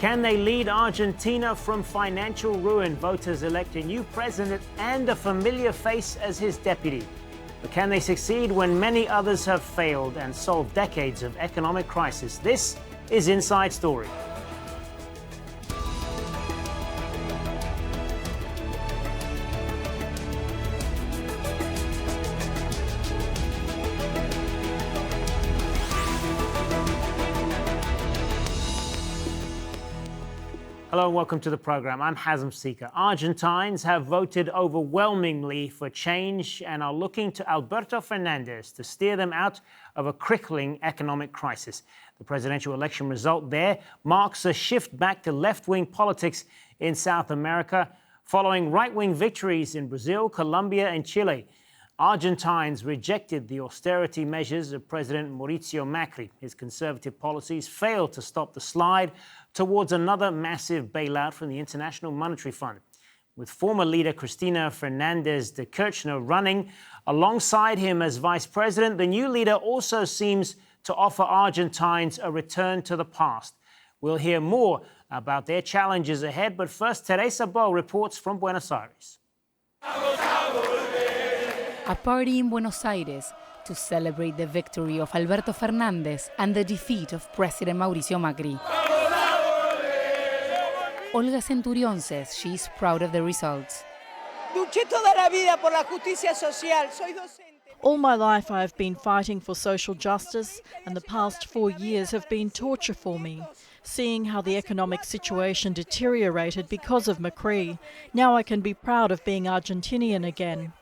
Can they lead Argentina from financial ruin? Voters elect a new president and a familiar face as his deputy. But can they succeed when many others have failed and solved decades of economic crisis? This is Inside Story. Hello and welcome to the program. I'm Hazem, Sika. Argentines have voted overwhelmingly for change and are looking to Alberto Fernandez to steer them out of a crippling economic crisis. The presidential election result there marks a shift back to left-wing politics in South America, following right-wing victories in Brazil, Colombia and Chile. Argentines rejected the austerity measures of President Mauricio Macri. His conservative policies failed to stop the slide towards another massive bailout from the International Monetary Fund. With former leader Cristina Fernandez de Kirchner running alongside him as vice president, the new leader also seems to offer Argentines a return to the past. We'll hear more about their challenges ahead, but first, Teresa Bo reports from Buenos Aires. A party in Buenos Aires to celebrate the victory of Alberto Fernandez and the defeat of President Mauricio Macri. Olga Centurión says she is proud of the results. All my life I have been fighting for social justice, and the past 4 years have been torture for me. Seeing how the economic situation deteriorated because of Macri, now I can be proud of being Argentinian again.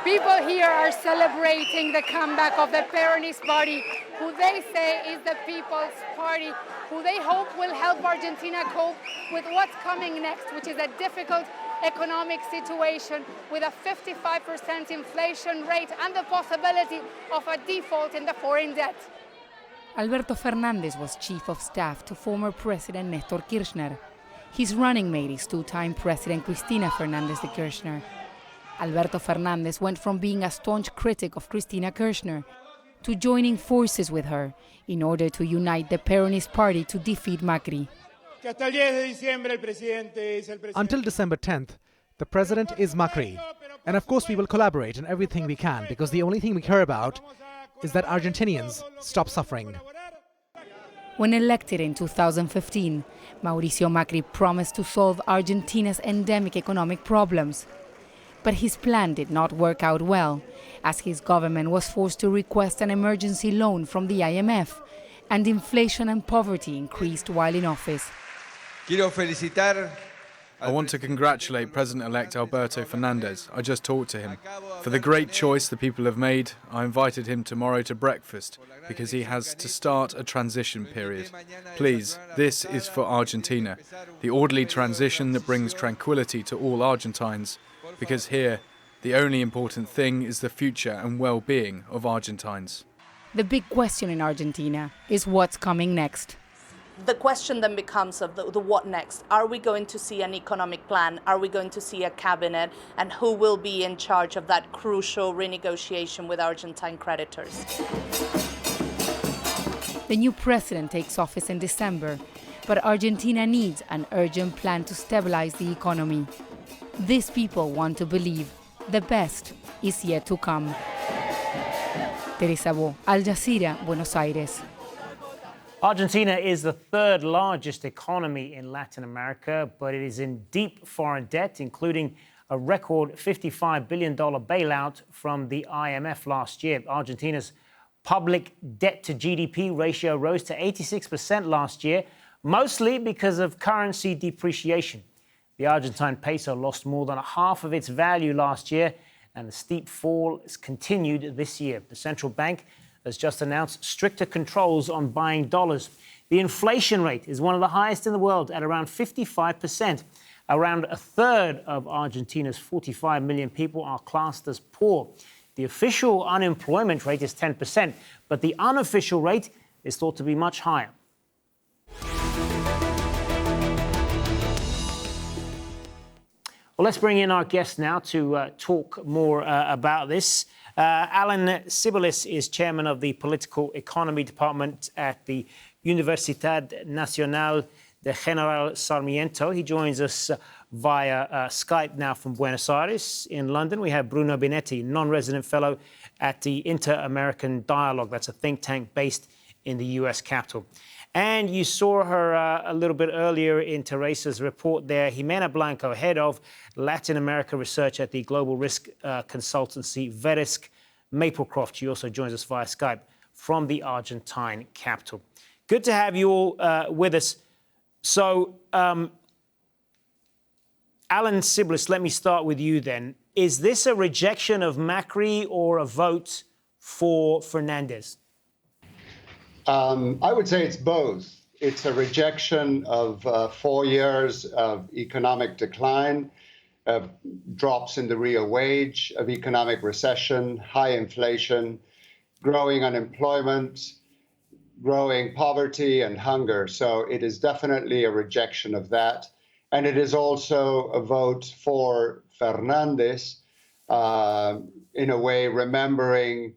People here are celebrating the comeback of the Peronist Party, who they say is the People's Party, who they hope will help Argentina cope with what's coming next, which is a difficult economic situation with a 55% inflation rate and the possibility of a default in the foreign debt. Alberto Fernandez was chief of staff to former President Néstor Kirchner. His running mate is two-time President Cristina Fernandez de Kirchner. Alberto Fernandez went from being a staunch critic of Cristina Kirchner to joining forces with her in order to unite the Peronist Party to defeat Macri. Until December 10th, the president is Macri. And of course we will collaborate in everything we can, because the only thing we care about is that Argentinians stop suffering. When elected in 2015, Mauricio Macri promised to solve Argentina's endemic economic problems. But his plan did not work out well, as his government was forced to request an emergency loan from the IMF, and inflation and poverty increased while in office. I want to congratulate President-elect Alberto Fernandez. I just talked to him. For the great choice the people have made, I invited him tomorrow to breakfast because he has to start a transition period. Please, this is for Argentina, the orderly transition that brings tranquility to all Argentines, because here, the only important thing is the future and well-being of Argentines. The big question in Argentina is what's coming next. The question then becomes of the what next. Are we going to see an economic plan? Are we going to see a cabinet? And who will be in charge of that crucial renegotiation with Argentine creditors? The new president takes office in December, but Argentina needs an urgent plan to stabilize the economy. These people want to believe the best is yet to come. Teresa Bo, Jazeera, Buenos Aires. Argentina is the third largest economy in Latin America, but it is in deep foreign debt, including a record $55 billion bailout from the IMF last year. Argentina's public debt to GDP ratio rose to 86% last year, mostly because of currency depreciation. The Argentine peso lost more than half of its value last year, and the steep fall has continued this year. The central bank has just announced stricter controls on buying dollars. The inflation rate is one of the highest in the world at around 55%. Around a third of Argentina's 45 million people are classed as poor. The official unemployment rate is 10%, but the unofficial rate is thought to be much higher. Well, let's bring in our guest now to talk more about this. Alan Cibils is chairman of the Political Economy Department at the Universidad Nacional de General Sarmiento. He joins us via Skype now from Buenos Aires. In London, we have Bruno Binetti, non-resident fellow at the Inter-American Dialogue. That's a think tank based in the US Capitol. And you saw her a little bit earlier in Teresa's report there, Jimena Blanco, head of Latin America research at the global risk consultancy Verisk Maplecroft. She also joins us via Skype from the Argentine capital. Good to have you all with us. So, Alan Cibils, let me start with you then. Is this a rejection of Macri or a vote for Fernandez? I would say it's both. It's a rejection of 4 years of economic decline, of drops in the real wage, of economic recession, high inflation, growing unemployment, growing poverty and hunger. So it is definitely a rejection of that. And it is also a vote for Fernandez, in a way remembering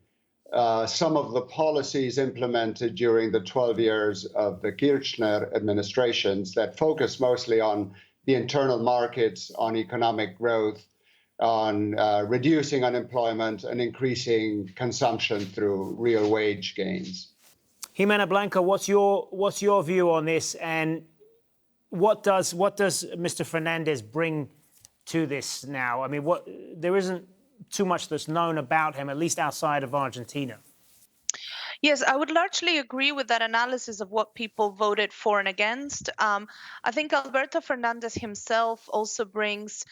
some of the policies implemented during the 12 years of the Kirchner administrations that focus mostly on the internal markets, on economic growth, on reducing unemployment and increasing consumption through real wage gains. Jimena Blanco, what's your view on this, and what does Mr. Fernandez bring to this now? I mean, there isn't too much that's known about him, at least outside of Argentina. Yes, I would largely agree with that analysis of what people voted for and against. I think Alberto Fernandez himself also brings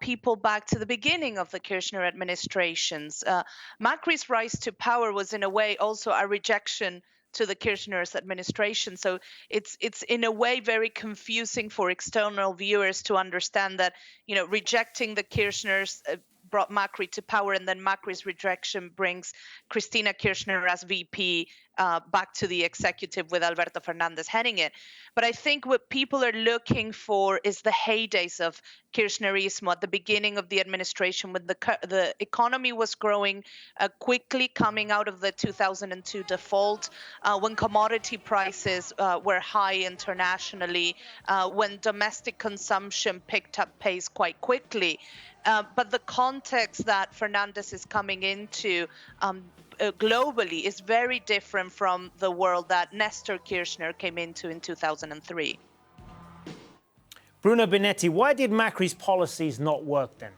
people back to the beginning of the Kirchner administrations. Macri's rise to power was in a way also a rejection to the Kirchner's administration. So it's in a way very confusing for external viewers to understand that, rejecting the Kirchners brought Macri to power, and then Macri's rejection brings Cristina Kirchner as VP back to the executive with Alberto Fernandez heading it. But I think what people are looking for is the heydays of Kirchnerismo at the beginning of the administration, when the economy was growing quickly coming out of the 2002 default, when commodity prices were high internationally, when domestic consumption picked up pace quite quickly. But the context that Fernandez is coming into globally is very different from the world that Nestor Kirchner came into in 2003. Bruno Binetti, why did Macri's policies not work then?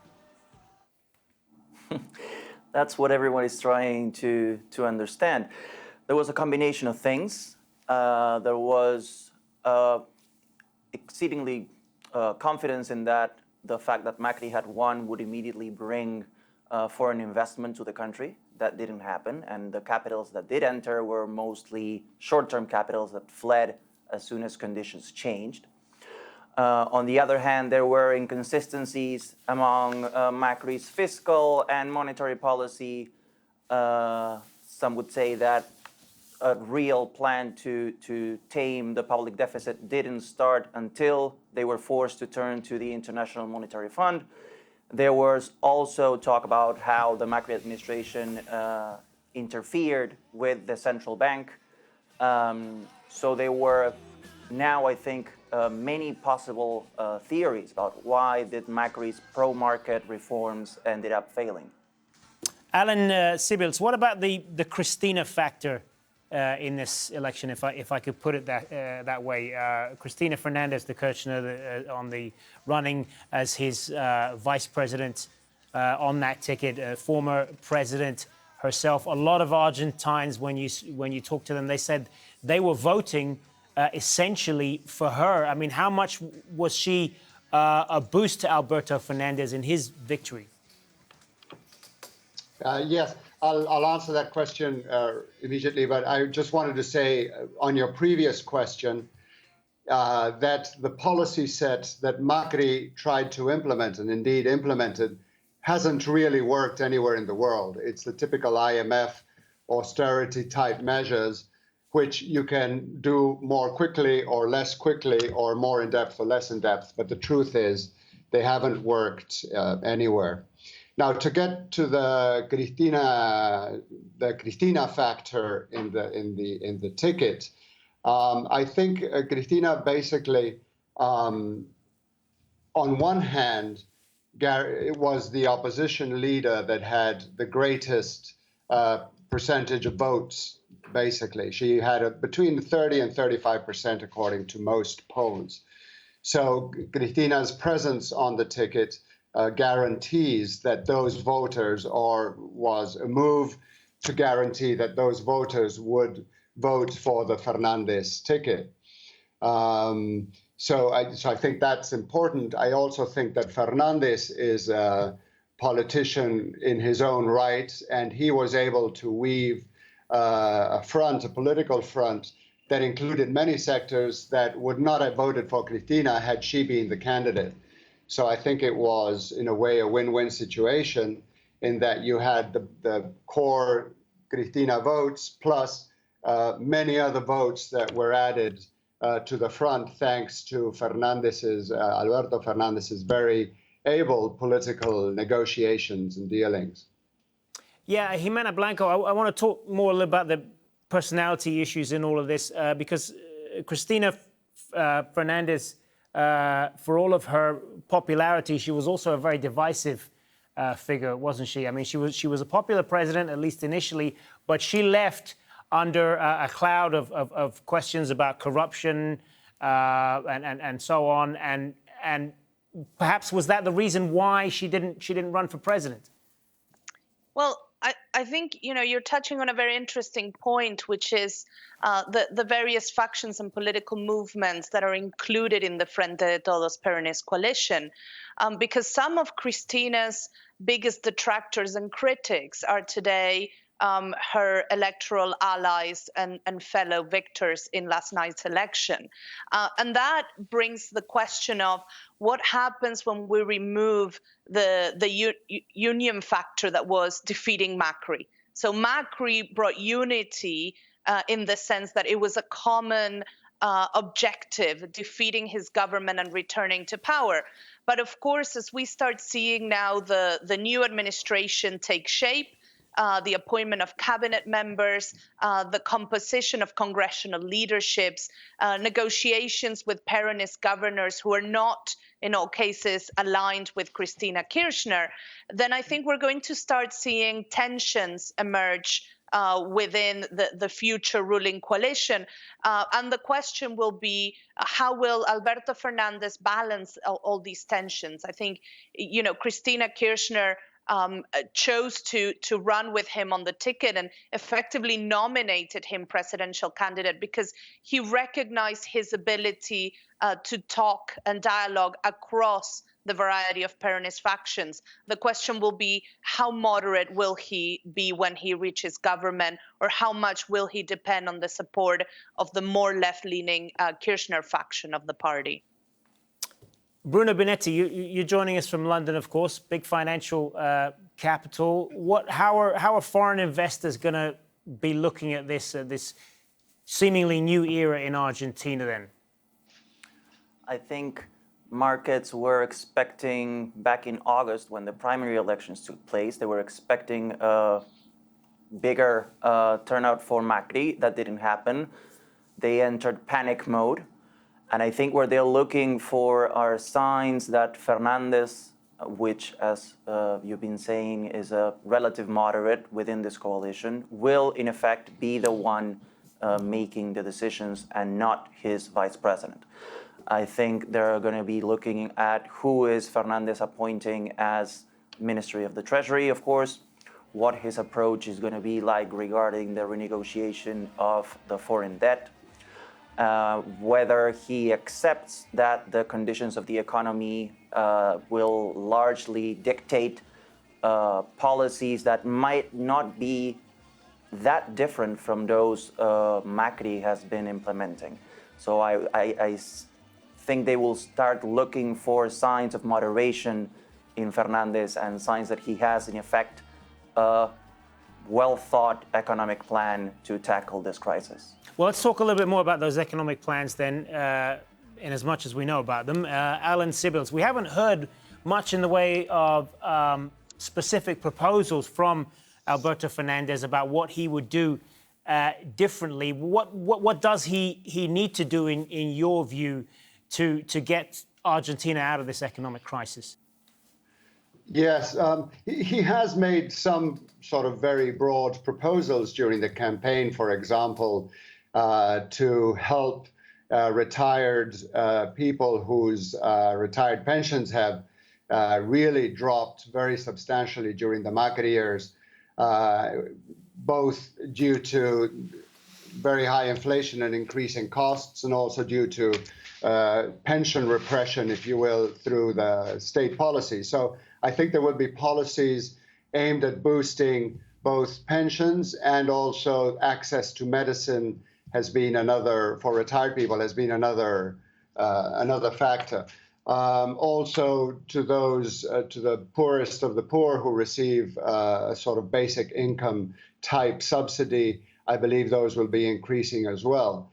That's what everyone is trying to understand. There was a combination of things. There was exceedingly confidence in that the fact that Macri had won would immediately bring foreign investment to the country. That didn't happen, and the capitals that did enter were mostly short-term capitals that fled as soon as conditions changed. On the other hand, there were inconsistencies among Macri's fiscal and monetary policy. Some would say that a real plan to tame the public deficit didn't start until they were forced to turn to the International Monetary Fund. There was also talk about how the Macri administration interfered with the central bank. So there were now, I think, many possible theories about why did Macri's pro-market reforms ended up failing. Alan Cibils, what about the Cristina factor in this election, if I could put it that way? Cristina Fernandez de Kirchner on the running as his vice president on that ticket, former president herself. A lot of Argentines, when you talk to them, they said they were voting essentially for her. I mean, how much was she a boost to Alberto Fernandez in his victory? Yes. I'll answer that question immediately, but I just wanted to say on your previous question that the policy set that Macri tried to implement and indeed implemented hasn't really worked anywhere in the world. It's the typical IMF austerity type measures, which you can do more quickly or less quickly or more in depth or less in depth. But the truth is they haven't worked anywhere. Now, to get to the Cristina factor in the ticket, I think Cristina basically, on one hand, was the opposition leader that had the greatest percentage of votes. Basically, she had between 30 and 35% according to most polls. So Cristina's presence on the ticket guarantees that those voters, or was a move to guarantee that those voters would vote for the Fernandez ticket. So I think that's important. I also think that Fernandez is a politician in his own right, and he was able to weave a political front that included many sectors that would not have voted for Cristina had she been the candidate. So I think it was, in a way, a win-win situation in that you had the core Cristina votes plus many other votes that were added to the front thanks to Alberto Fernandez's very able political negotiations and dealings. Yeah, Jimena Blanco, I want to talk more a little about the personality issues in all of this because Cristina Fernandez, for all of her popularity, she was also a very divisive figure, wasn't she? I mean, she was a popular president, at least initially, but she left under a cloud of questions about corruption and so on, and perhaps was that the reason why she didn't run for president? Well, I think, you're touching on a very interesting point, which is the various factions and political movements that are included in the Frente de Todos Peronist coalition, because some of Cristina's biggest detractors and critics are today her electoral allies and fellow victors in last night's election. And that brings the question of what happens when we remove the union factor that was defeating Macri. So Macri brought unity in the sense that it was a common objective, defeating his government and returning to power. But of course, as we start seeing now the new administration take shape, the appointment of cabinet members, the composition of congressional leaderships, negotiations with Peronist governors who are not, in all cases, aligned with Cristina Kirchner, then I think we're going to start seeing tensions emerge within the future ruling coalition. And the question will be, how will Alberto Fernandez balance all these tensions? I think, Cristina Kirchner chose to run with him on the ticket and effectively nominated him presidential candidate because he recognized his ability to talk and dialogue across the variety of Peronist factions. The question will be, how moderate will he be when he reaches government, or how much will he depend on the support of the more left-leaning Kirchner faction of the party? Bruno Benetti, you're joining us from London, of course, big financial capital. How are foreign investors going to be looking at this seemingly new era in Argentina then? I think markets were expecting, back in August when the primary elections took place, they were expecting a bigger turnout for Macri. That didn't happen. They entered panic mode. And I think what they're looking for are signs that Fernandez, which, as you've been saying, is a relative moderate within this coalition, will in effect be the one making the decisions and not his vice president. I think they're going to be looking at who is Fernandez appointing as Ministry of the Treasury, of course, what his approach is going to be like regarding the renegotiation of the foreign debt, whether he accepts that the conditions of the economy will largely dictate policies that might not be that different from those Macri has been implementing. So I think they will start looking for signs of moderation in Fernandez and signs that he has, in effect, a well-thought economic plan to tackle this crisis. Well, let's talk a little bit more about those economic plans then, in as much as we know about them. Alan Cibils, we haven't heard much in the way of specific proposals from Alberto Fernandez about what he would do differently. What does he need to do, in your view, to get Argentina out of this economic crisis? Yes, he has made some sort of very broad proposals during the campaign, for example, to help retired people whose retired pensions have really dropped very substantially during the Macri years, both due to very high inflation and increasing costs, and also due to pension repression, if you will, through the state policy. So I think there will be policies aimed at boosting both pensions, and also access to medicine has been another, for retired people, has been another factor. Also to those, to the poorest of the poor who receive a sort of basic income type subsidy, I believe those will be increasing as well.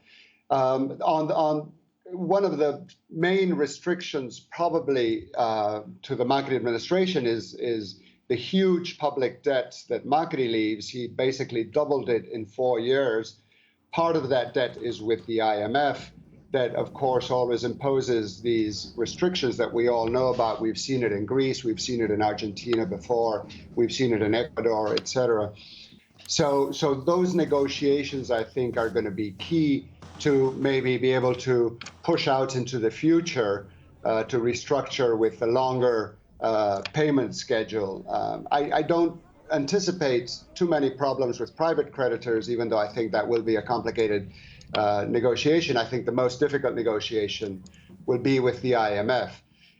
On one of the main restrictions probably to the Macri administration is the huge public debt that Macri leaves. He basically doubled it in 4 years. Part of that debt is with the IMF, that of course always imposes these restrictions that we all know about. We've seen it in Greece, we've seen it in Argentina before, we've seen it in Ecuador, etc. So those negotiations, I think, are going to be key to maybe be able to push out into the future to restructure with a longer payment schedule. I don't anticipate too many problems with private creditors, even though I think that will be a complicated negotiation. I think the most difficult negotiation will be with the IMF.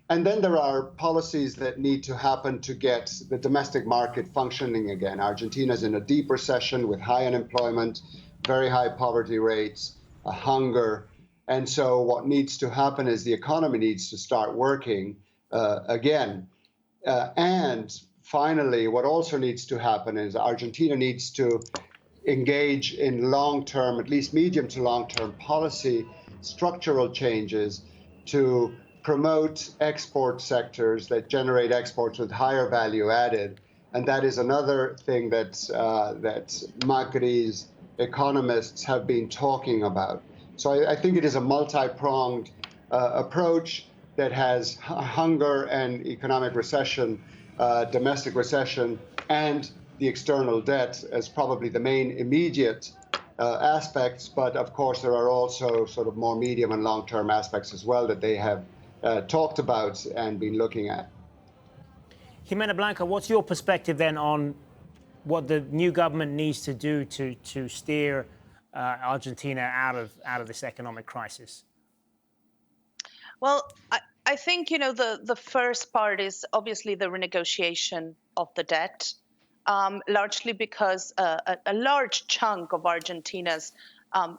And then there are policies that need to happen to get the domestic market functioning again. Argentina is in a deep recession with high unemployment, very high poverty rates, hunger. And so what needs to happen is the economy needs to start working again. And finally, what also needs to happen is Argentina needs to engage in long-term, at least medium to long-term policy, structural changes to promote export sectors that generate exports with higher value added. And that is another thing that Macri's economists have been talking about. So I think it is a multi-pronged approach that has hunger and economic recession, domestic recession, and the external debt as probably the main immediate aspects. But of course, there are also sort of more medium and long-term aspects as well that they have talked about and been looking at. Jimena Blanca, what's your perspective then on what the new government needs to do to steer Argentina out of this economic crisis? Well, I think, you know, the first part is obviously the renegotiation of the debt, largely because a large chunk of Argentina's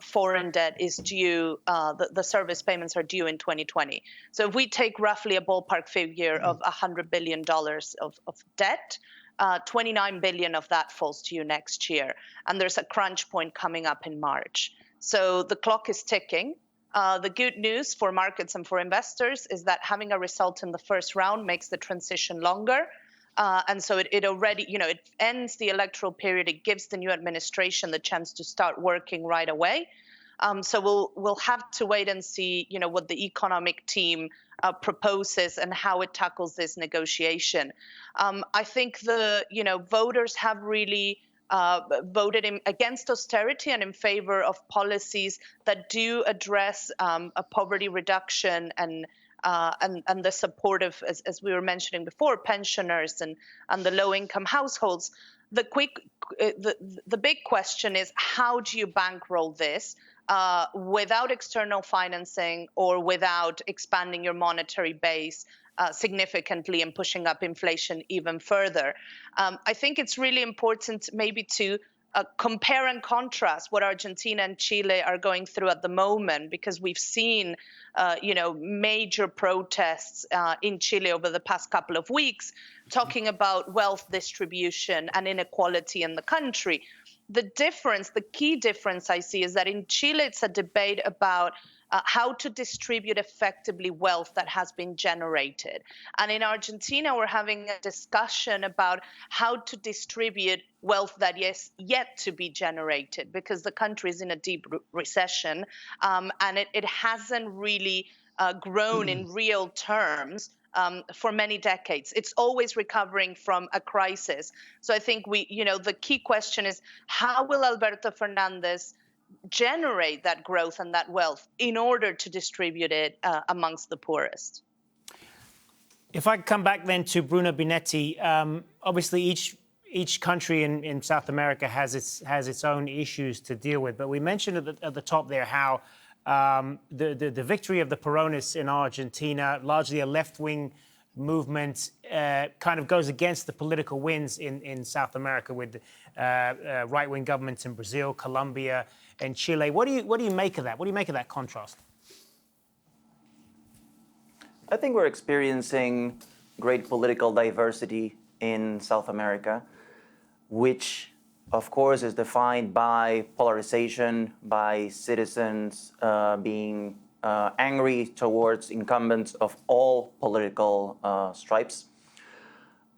foreign debt is due, the service payments are due in 2020. So if we take roughly a ballpark figure of $100 billion of debt, 29 billion of that falls to you next year. And there's a crunch point coming up in March. So the clock is ticking. The good news for markets and for investors is that having a result in the first round makes the transition longer. And so it already, you know, it ends the electoral period. It gives the new administration the chance to start working right away. So we'll have to wait and see, you know, what the economic team proposes and how it tackles this negotiation. I think voters have really voted against austerity and in favor of policies that do address a poverty reduction and the support of, as we were mentioning before, pensioners and the low-income households. The big question is, how do you bankroll this without external financing or without expanding your monetary base significantly and pushing up inflation even further? I think it's really important maybe to compare and contrast what Argentina and Chile are going through at the moment, because we've seen, major protests in Chile over the past couple of weeks, talking about wealth distribution and inequality in the country. The difference, the key difference I see is that in Chile, it's a debate about how to distribute effectively wealth that has been generated. And in Argentina, we're having a discussion about how to distribute wealth that is yet to be generated, because the country is in a deep recession, and it hasn't really grown in real terms for many decades. It's always recovering from a crisis. So I think the key question is, how will Alberto Fernandez generate that growth and that wealth in order to distribute it amongst the poorest? If I come back then to Bruno Binetti, obviously each country in South America has its own issues to deal with. But we mentioned at the top there how the victory of the Peronists in Argentina, largely a left-wing movement, kind of goes against the political winds in South America with right-wing governments in Brazil, Colombia, and Chile. What do you make of that? What do you make of that contrast? I think we're experiencing great political diversity in South America, which of course is defined by polarization, by citizens being angry towards incumbents of all political stripes.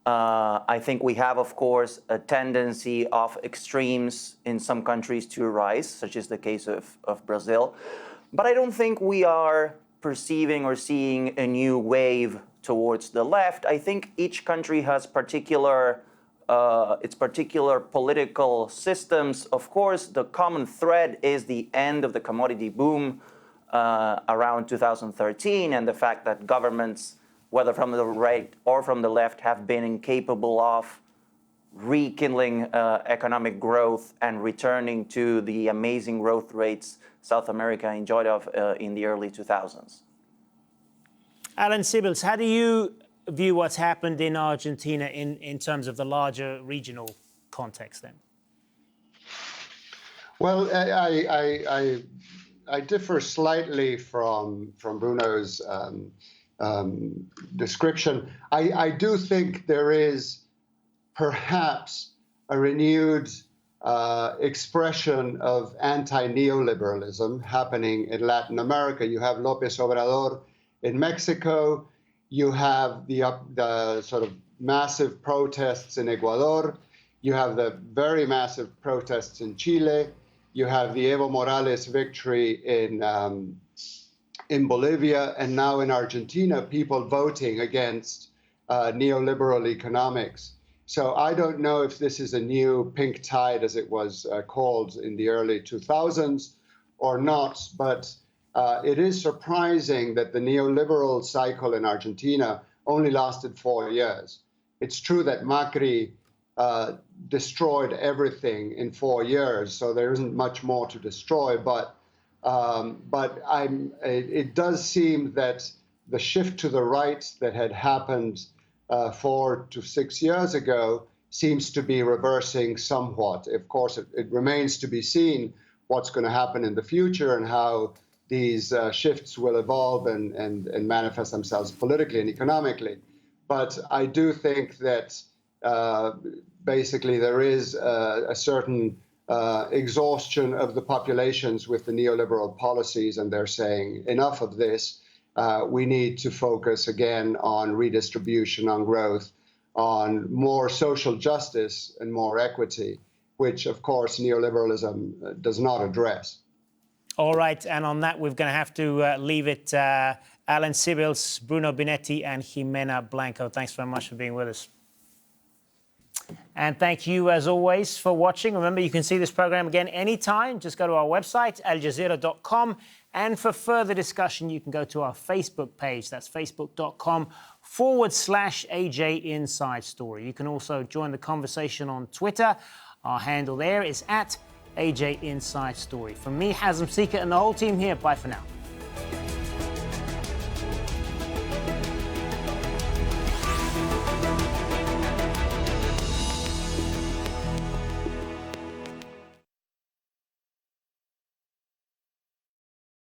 I think we have, of course, a tendency of extremes in some countries to rise, such as the case of Brazil. But I don't think we are perceiving or seeing a new wave towards the left. I think each country has its particular political systems. Of course, the common thread is the end of the commodity boom around 2013, and the fact that governments, whether from the right or from the left, have been incapable of rekindling economic growth and returning to the amazing growth rates South America enjoyed in the early 2000s. Alan Cibils, how do you view what's happened in Argentina in terms of the larger regional context then? Well, I differ slightly from Bruno's description. I do think there is perhaps a renewed expression of anti-neoliberalism happening in Latin America. You have López Obrador in Mexico. You have the sort of massive protests in Ecuador. You have the very massive protests in Chile. You have the Evo Morales victory in Bolivia, and now in Argentina, people voting against neoliberal economics. So I don't know if this is a new pink tide, as it was called in the early 2000s, or not, but it is surprising that the neoliberal cycle in Argentina only lasted 4 years. It's true that Macri destroyed everything in 4 years, so there isn't much more to destroy, but it does seem that the shift to the right that had happened 4 to 6 years ago seems to be reversing somewhat. Of course, it remains to be seen what's going to happen in the future and how these shifts will evolve and manifest themselves politically and economically. But I do think that basically there is a certain exhaustion of the populations with the neoliberal policies, and they're saying enough of this. We need to focus again on redistribution, on growth, on more social justice and more equity, which, of course, neoliberalism does not address. All right, and on that, we're going to have to leave it. Alan Cibils, Bruno Binetti, and Jimena Blanco, thanks very much for being with us. And thank you, as always, for watching. Remember, you can see this program again anytime. Just go to our website, aljazeera.com. And for further discussion, you can go to our Facebook page. That's facebook.com/AJ Inside Story. You can also join the conversation on Twitter. Our handle there is @AJ Inside Story. From me, Hazem, Sika, and the whole team here, bye for now.